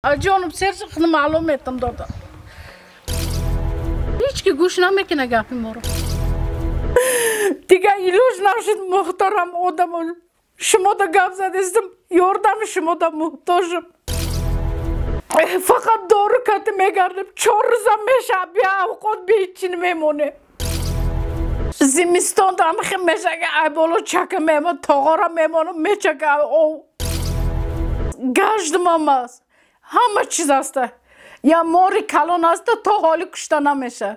جانم سرش خیلی معلوم ایتم داده هیچ که گوش نمیکنه گپی ما رو دیگه ایلوش نشد محترم آدم شما دا گپ زدستم یاردم شما دا محتاجم فقط دارو کتی میگردم 4 روزم میشه بیا اوقات به هیچی نمیمونه زمستان دا همه خیلی میشه که ای بالا چکه میمون تاغارم میمونم میشه که او گشتم هم است همه چیز است یا ماری کلان است تا حالی کشته نمیشه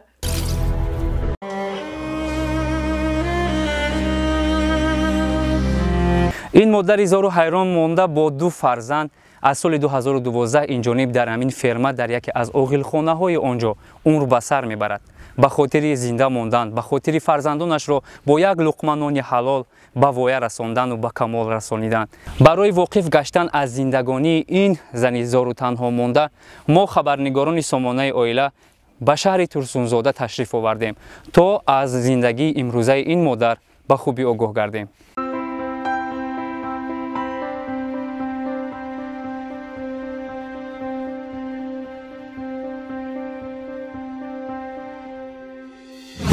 این مادر زارو حیران مانده با 2 فرزند از سال 2012 اینجانب در همین فرما در یکی از اغلخانه های آنجا عمر به سر میبرد. به خاطر زنده ماندن، به خاطر فرزندانش را با یک لقمه نان حلال به وایه رساندن و به کمال رسانیدن. برای واقف گشتن از زندگانی این زن زارو تنها مانده ما خبرنگاران سامانه عائله به شهر ترسونزاده تشریف آوردیم تا از زندگی امروزه این مادر به خوبی آگاه گردیم.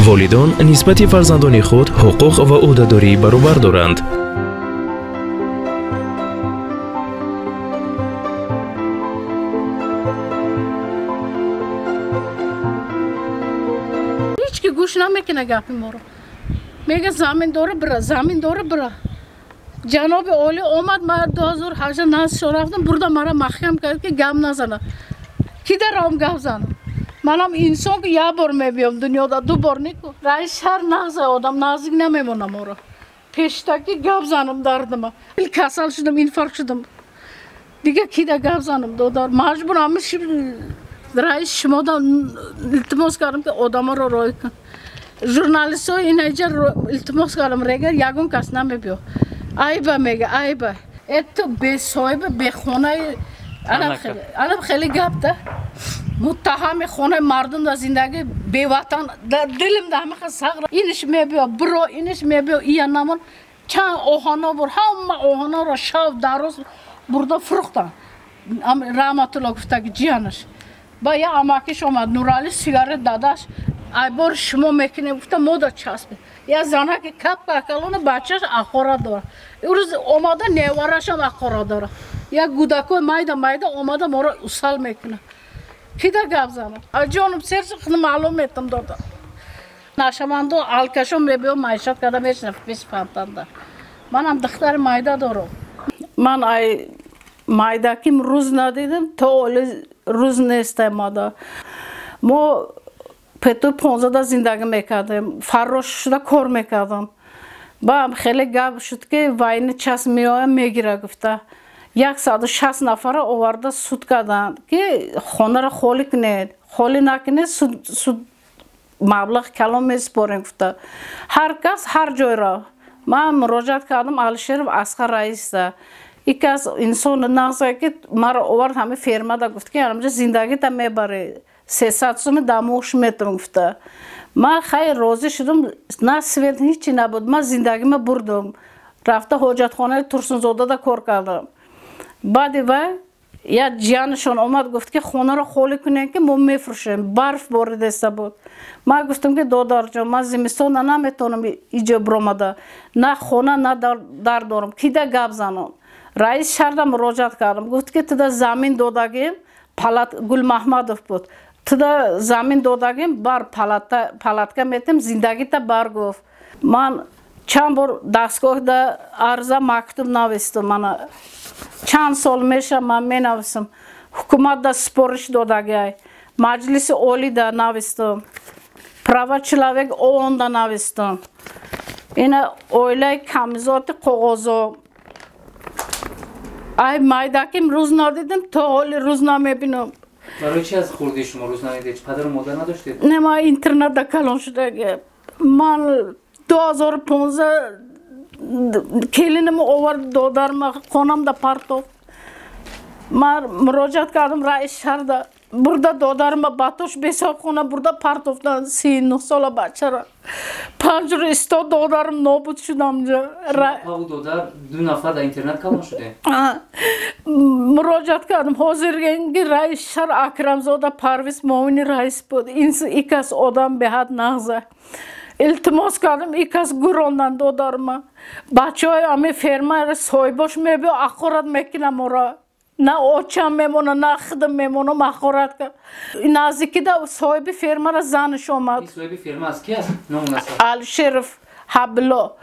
والدان نسبت فرزندان خود حقوق و عهده‌داری برابر دارند. هیچ که گوش نمیکنه گپی ما رو میگه زمین داره بره زمین داره بره جناب عالی اومد ما 2008 ناز شو رفتم برده مرا محکم کرد که گم نزنه کی در هم گپ زنم منم انسان که 1 بار میبیم دنیا 2 بار نیکو رئیس شهر نازه آدم نازک نمیمونه ما رو پیشتاکی گپ زنم دردم کسل شدم اینفارکت شدم دیگه کی در گپ زنم دادار مجبورم رئیس شما دا التماس کردم که آدم رو رای کن ژورنالیست های این اینجا التماس کردم رگر یگون کس نمیبیو عیبه میگه عیبه اتو به صاحب به خونه الان خیلی گپ ده متهم خونه مردم در زندگی بی وطن دلم ده همه سغر اینش میبیو برو اینش میبیو این نمون چند اوهانا بر همه اوهانا را شب در روز برده فروختن رحمت الله گفته که جیانش با یه اماکش اومد نورالی سیگارت دادش ای بار شما میکنه گفته مودا چسبه یه زنه که کپ کلون بچهش اخورا داره روز اومده نیوارش هم اخورا داره یه گودکوی مایده اومده ما رو اصال میکنه کی در گپ زنم جانم سرش خیلی معلوم ایتم داده نشمندو الکشم میبیو معیشت کده میشنف پیش فهمتنده من هم دختر مایده دارم من ای مایده کم روز ندیدم تا روز نیسته ماده ما پتو 15 زندگی میکردم فراش شده کار میکردم با خیلی گپ شد که واین چس میآید میگیره گفته 160 نفر آورده سود کردن که خانه را خالی کنید خالی نکنید سود مبلغ کلام میسپاریم گفته هر کس هر جای را من مراجعت کردم الشریف اصغر رئیس ده یکی از انسان نغزه که مرا آورد همه فرما ده گفت که همجا زندگی تا میبره 300 سوم دماغش میتونم گفته من خیلی راضی شدم نه سوید هیچی نبود من زندگی ما بردم رفته حاجت خانه ترسونزاده ده کار کردم بعد یا جیانشان آمد گفت که خونه رو خالی کنین که ما میفروشیم برف بارد است بود من گفتم که دادار جان من زمستان نمیتونم اینجا برآمده نه خونه نه در دارم کی ده گپ زنم رئیس شهر مراجعت کردم گفت که تو زمین دادگیم پالات گل محمدوف بود تو زمین دادگیم بر پالاتکا میتیم زندگی تا بر گفت من چند بار دستگاه ده عرضه مکتوب نوشتم من چند سال میشه من می نویسم حکومت ده سپارش دادگی مجلس عالی ده نوشتم права человек ООН ده نوشتم این اویله کمیزات قغازا ای مایدکیم روز ندیدم تا حال روز نمیبینم برای چی از خوردی شما روز ندیدید؟ پدر و مادر نداشتید؟ نه ما اینترنت ده کلان شده من 2015 کلینم آورد دادرم خانم ده پرتو من مراجعت کردم رئیس شهر ده Burada dodlarıma batoş besapxona burada partofdan 39 sola bachara. 5 resto dodlarım nobud shudamja. Bu dodar 2 nafar da internet kalma shude. Murojaat kardim. Hozirgi rais Shar Akramzoda Parviz Mo'mini rais bud. Insi ikas odam behad nag'za. İltimos kardim ikas gurondan dodlarıma. Bachoy ame ferma soybosh mebe akkurat mekinam ora. Na oçam memona na xıdım memona mahkurat ka. Naziki da soybi firma zanish omad. Soybi firma az ki nomnasa. Al Sherif Hablo.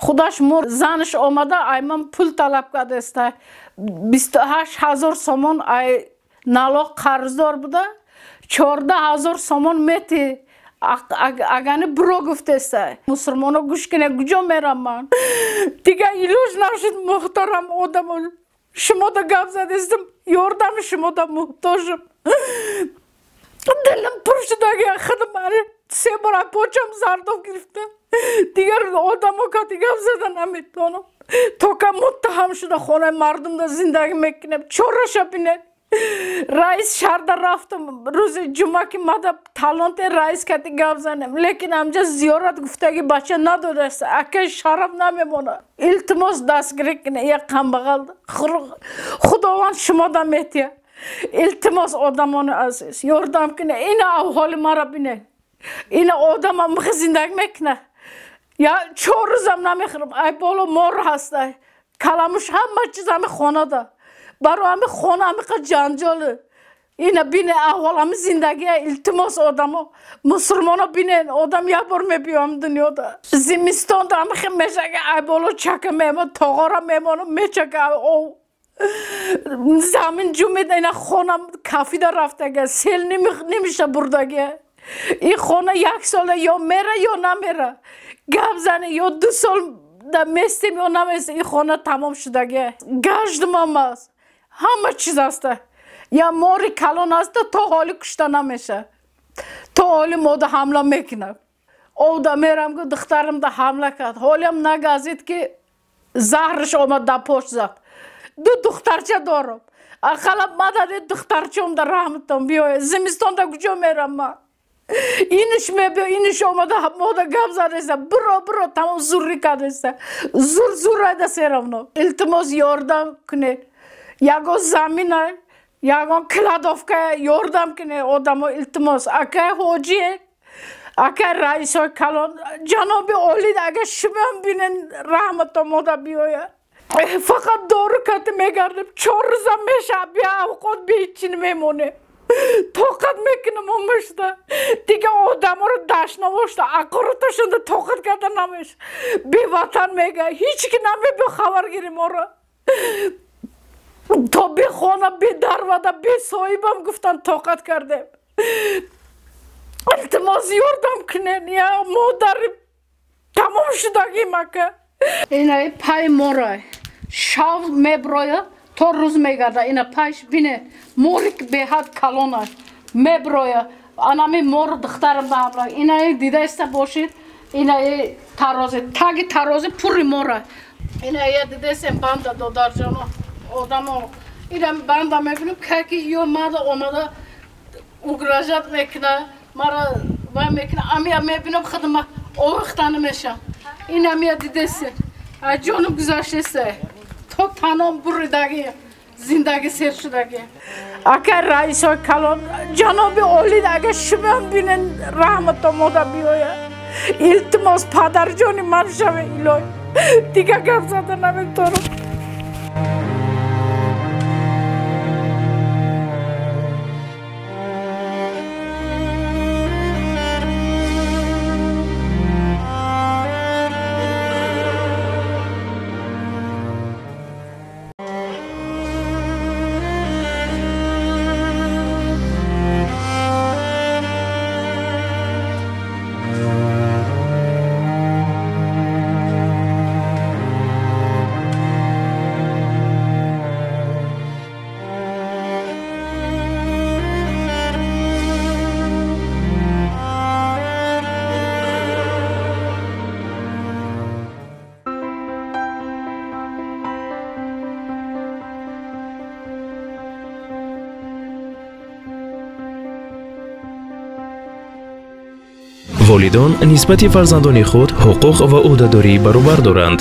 Xudash mur zanish omada ayman pul talab kardi esta. 28000 somon ay nalog qarzdor buda. 14000 somon meti. Agani bro gufte esta. Musulmona gushkine gujo meram man. Diga iloj nashid muhtaram odam ol. Şumo da gap zadestim. Yordamı şumo da muhtojum. Dilim purşudagi xidmari. Sebara poçam zardov girifte. Digar odamo kati gap zadan amitonu. Toka muttaham şuda xona mardumda zindagi mekineb çorashapine. Rais şarda raftum. Ruzi cuma ki mada talonte rais kati gap zanem. Lekin amca ziyorat guftagi bacha nadodasta. Aka şaraf namemona. İltimos dasgirikine ya kambağaldı. Xudovan şumoda metiya. İltimos odamonu aziz. Yordam kine ina avholi mara bine. Ina odama mıxı zindag mekne. Ya çoruzam namekhirim. Ay bolo mor hastay. Kalamuş hamma çizami xonada. Baro ami xona ami qa janjoli. Ina bine ahvalami zindagiya iltimos odamo. Musulmona bine odam yaborme biyam dunyoda. Zimistonda ami xi meşaga ay bolo çaka memo toğora memonu meçaka o. Zamin cumeda ina xona kafida raftaga. Sel nimişa burdaga. İ xona yak sola yo mera yo namera. Gabzani yo 2 sol da mestim yo namesa İ xona tamam şudaga. Gajdim amaz. Hamma chiz asta. Ya mori kalon asta to holi kushta meşe. To holi moda hamla mekina. O da meram ko dixtarim da hamla kad. Holim nagazit ki zahrish omad da poshzat. Du duxtarcha dorum. Akhalab madade duxtarchom da rahmetom biyo. Zimistonda gujo meram ma. İniş mebe iniş omada moda gabzaresa. Bro tamam zurri kadesa. Zur da seramno. İltimos yordam kune. Yago zamina, yago kladovka yordam kine odamo iltimos. Aka hojiye, aka raisoy kalon. Canobi olid aga şumam binen rahmetom oda biyoya. Fakat doğru katı megardım. Çoruzam meşa bir avukot bir için memone. Tokat mekinim olmuştu. Diga odamoro daşna olmuştu. Akuru taşındı tokat kadanamış. Bir vatan mega. Hiç ki nami bir haber girim ora. تو به خانه به دروازه به صاحبم گفتن طاقت کردم التماس یاردم کنن یا مادر تمام شدگی مکه اینا پای مورای شاو مبرویا تو روز میگرده اینا پایش بینه موریک به حد کلونه مبرویا آنامی مور دخترم به همراه اینا دیده است باشید اینا ترازه تاگی ترازه پوری مورای اینا دیده است بند دادر جانا odamo idem banda mevnum kaki yo mada omada ugrajat mekna mara va mekna amia mevnum khadma o xtana mesha ina amia didese ajonum guzashtese to tanom buridagi zindagi sershudagi akar raiso kalon janobi olidagi shumam binen rahmatom oda biyoya iltimos padarjoni manshave iloy diga gapzada nametoro волидон нисбати фарзандони худ ҳуқуқ ва ӯҳдадорӣ баробар доранд.